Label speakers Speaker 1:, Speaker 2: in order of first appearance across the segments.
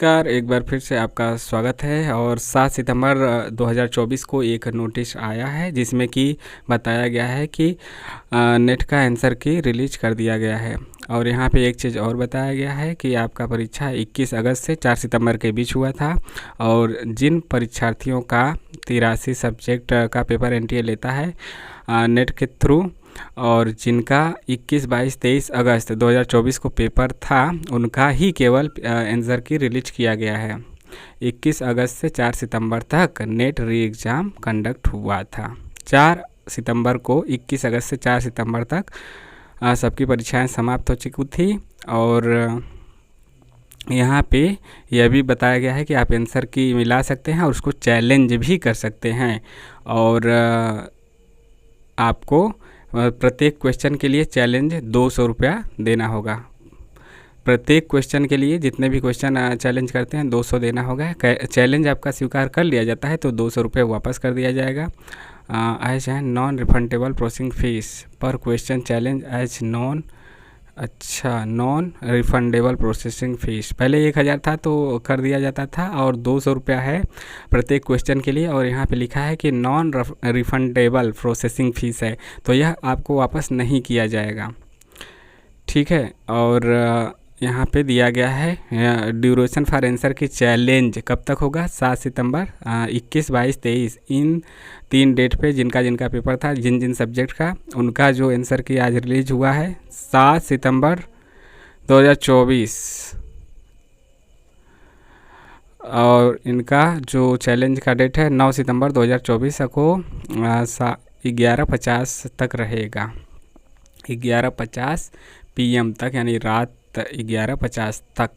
Speaker 1: नमस्कार, एक बार फिर से आपका स्वागत है। और 7 सितंबर 2024 को एक नोटिस आया है जिसमें कि बताया गया है कि नेट का आंसर की रिलीज कर दिया गया है। और यहाँ पे एक चीज़ और बताया गया है कि आपका परीक्षा 21 अगस्त से 4 सितंबर के बीच हुआ था। और जिन परीक्षार्थियों का 83 सब्जेक्ट का पेपर एनटीए लेता है नेट के थ्रू, और जिनका 21, 22, 23 अगस्त 2024 को पेपर था, उनका ही केवल आंसर की रिलीज किया गया है। 21 अगस्त से 4 सितंबर तक नेट री एग्ज़ाम कंडक्ट हुआ था। 4 सितंबर को 21 अगस्त से 4 सितंबर तक सबकी परीक्षाएं समाप्त हो चुकी थी। और यहाँ पे यह भी बताया गया है कि आप आंसर की मिला सकते हैं और उसको चैलेंज भी कर सकते हैं। और आपको प्रत्येक क्वेश्चन के लिए चैलेंज 200 रुपया देना होगा। प्रत्येक क्वेश्चन के लिए जितने भी क्वेश्चन चैलेंज करते हैं 200 देना होगा। चैलेंज आपका स्वीकार कर लिया जाता है तो 200 रुपये वापस कर दिया जाएगा। एज है नॉन रिफंडेबल प्रोसेसिंग फीस पर question challenge as non refundable processing fees पहले 1000 था तो कर दिया जाता था, और 200 रुपया है प्रत्येक क्वेश्चन के लिए। और यहाँ पे लिखा है कि नॉन रिफंडेबल प्रोसेसिंग फ़ीस है, तो यह आपको वापस नहीं किया जाएगा। ठीक है। और यहाँ पे दिया गया है ड्यूरेशन फॉर आंसर की चैलेंज कब तक होगा। 7 सितंबर 21, 22, 23 इन 3 डेट पे जिनका पेपर था, जिन सब्जेक्ट का, उनका जो आंसर की आज रिलीज हुआ है 7 सितंबर 2024। और इनका जो चैलेंज का डेट है 9 सितंबर 2024 को 11:50 तक रहेगा। 11:50 PM तक, यानी रात 11:50 तक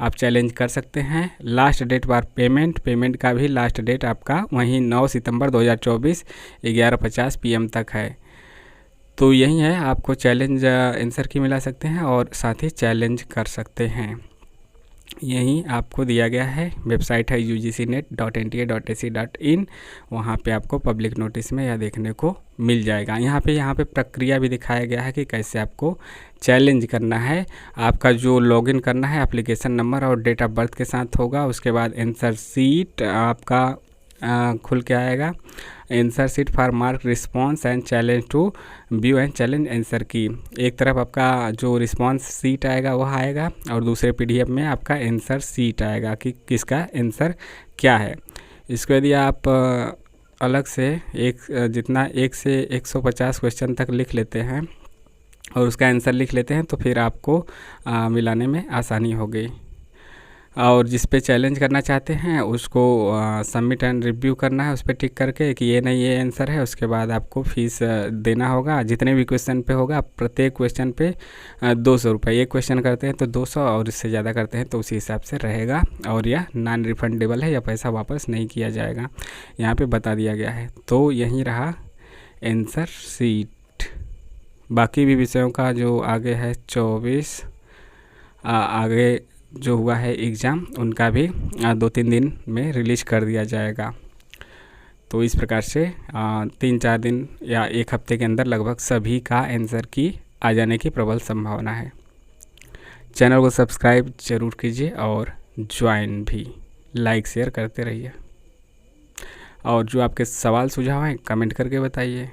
Speaker 1: आप चैलेंज कर सकते हैं। लास्ट डेट बार पेमेंट का भी लास्ट डेट आपका वहीं 9 सितंबर 2024 11:50 PM तक है। तो यही है, आपको चैलेंज आंसर की मिला सकते हैं और साथ ही चैलेंज कर सकते हैं। यही आपको दिया गया है। वेबसाइट है ugcnet.nta.ac.in। वहाँ पे आपको पब्लिक नोटिस में यह देखने को मिल जाएगा। यहाँ पे प्रक्रिया भी दिखाया गया है कि कैसे आपको चैलेंज करना है। आपका जो लॉगिन करना है एप्लीकेशन नंबर और डेट ऑफ बर्थ के साथ होगा। उसके बाद आंसर सीट आपका खुल के आएगा। Answer sheet for mark response and challenge to view and challenge answer key. एक तरफ आपका जो रिस्पॉन्स सीट आएगा वह आएगा, और दूसरे PDF में आपका आंसर सीट आएगा कि किसका आंसर क्या है। इसको यदि आप अलग से जितना 1 से 150 क्वेश्चन तक लिख लेते हैं और उसका आंसर लिख लेते हैं तो फिर आपको मिलाने में आसानी होगी। और जिस पे चैलेंज करना चाहते हैं उसको सबमिट एंड रिव्यू करना है, उस पर टिक करके कि ये आंसर है। उसके बाद आपको फीस देना होगा। जितने भी क्वेश्चन पे होगा, प्रत्येक क्वेश्चन पे 200 रुपये। एक क्वेश्चन करते हैं तो 200, और इससे ज़्यादा करते हैं तो उसी हिसाब से रहेगा। और यह नॉन रिफंडेबल है, या पैसा वापस नहीं किया जाएगा, यहाँ पे बता दिया गया है। तो यही रहा आंसर सीट। बाकी भी विषयों का जो आगे है 24 आगे जो हुआ है एग्ज़ाम, उनका भी 2-3 दिन में रिलीज कर दिया जाएगा। तो इस प्रकार से 3-4 दिन या 1 हफ्ते के अंदर लगभग सभी का आंसर की आ जाने की प्रबल संभावना है। चैनल को सब्सक्राइब ज़रूर कीजिए और ज्वाइन भी, लाइक शेयर करते रहिए। और जो आपके सवाल सुझाव हैं कमेंट करके बताइए।